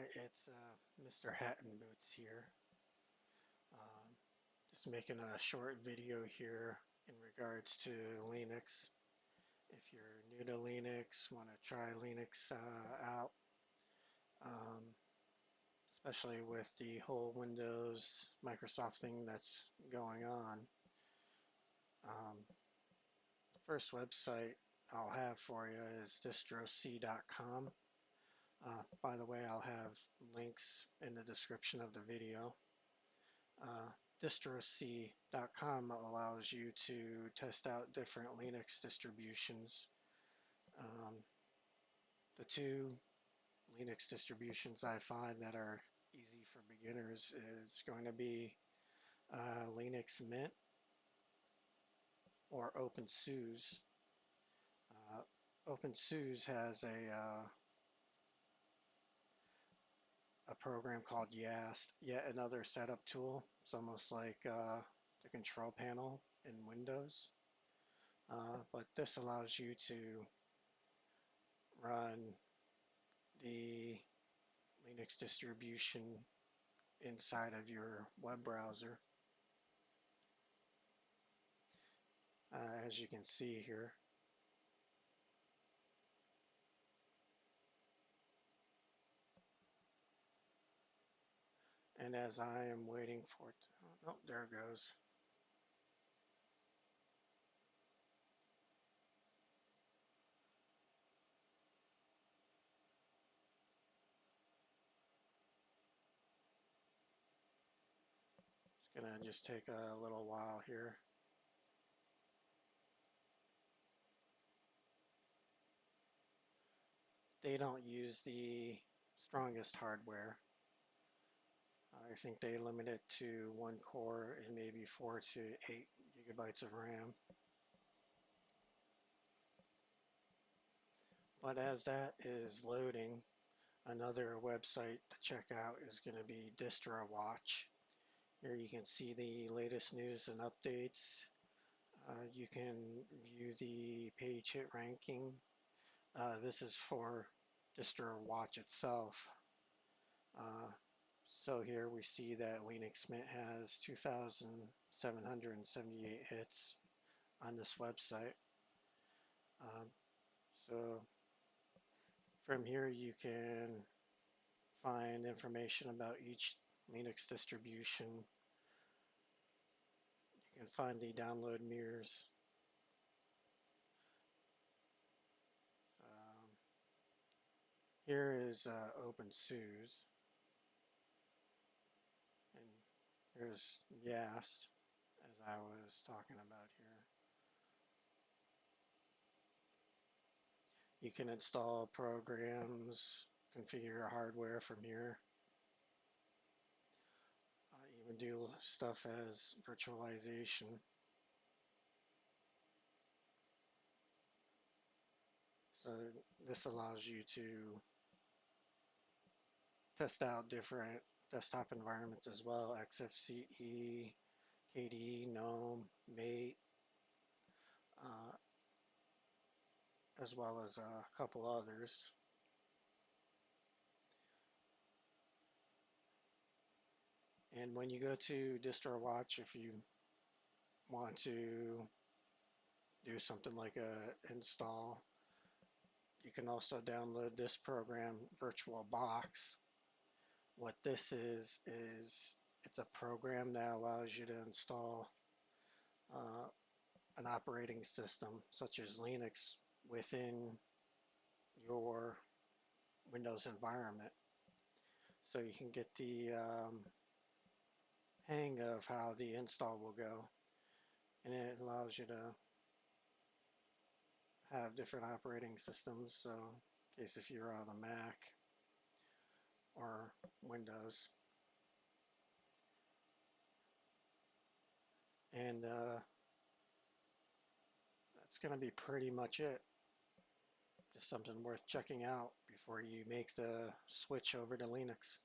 Hi, it's Mr.HatnBootz here. Um, just making a short video here in regards to Linux. If you're new to Linux, want to try Linux out, um, especially with the whole Windows Microsoft thing that's going on. The first website I'll have for you is distroc.com. By the way, I'll have links in the description of the video. Uh, Distroc.com allows you to test out different Linux distributions. The two Linux distributions I find that are easy for beginners is going to be Linux Mint or OpenSUSE. OpenSUSE has a program called YAST, yet another setup tool. It's almost like the control panel in Windows. But this allows you to run the Linux distribution inside of your web browser. As you can see here. And as I am waiting for it, oh, there it goes. It's gonna just take a little while here. They don't use the strongest hardware. I think they limit it to 1 core and maybe 4 to 8 gigabytes of RAM. But as that is loading, another website to check out is going to be DistroWatch. Here you can see the latest news and updates. You can view the page hit ranking. This is for DistroWatch itself. Uh, so here we see that Linux Mint has 2,778 hits on this website. Um, so from here you can find information about each Linux distribution. You can find the download mirrors. Um, Here is OpenSUSE, and here's YAST, as I was talking about here. You can install programs, configure your hardware from here, even do stuff as virtualization. So this allows you to test out different desktop environments as well, XFCE, KDE, GNOME, Mate, uh, as well as a couple others. And when you go to DistroWatch, if you want to do something like a install, you can also download this program, VirtualBox. What this is it's a program that allows you to install uh, an operating system such as Linux within your Windows environment. So you can get the hang of how the install will go. And it allows you to have different operating systems. So in case if you're on a Mac or Windows. And that's going to be pretty much it. Just something worth checking out before you make the switch over to Linux.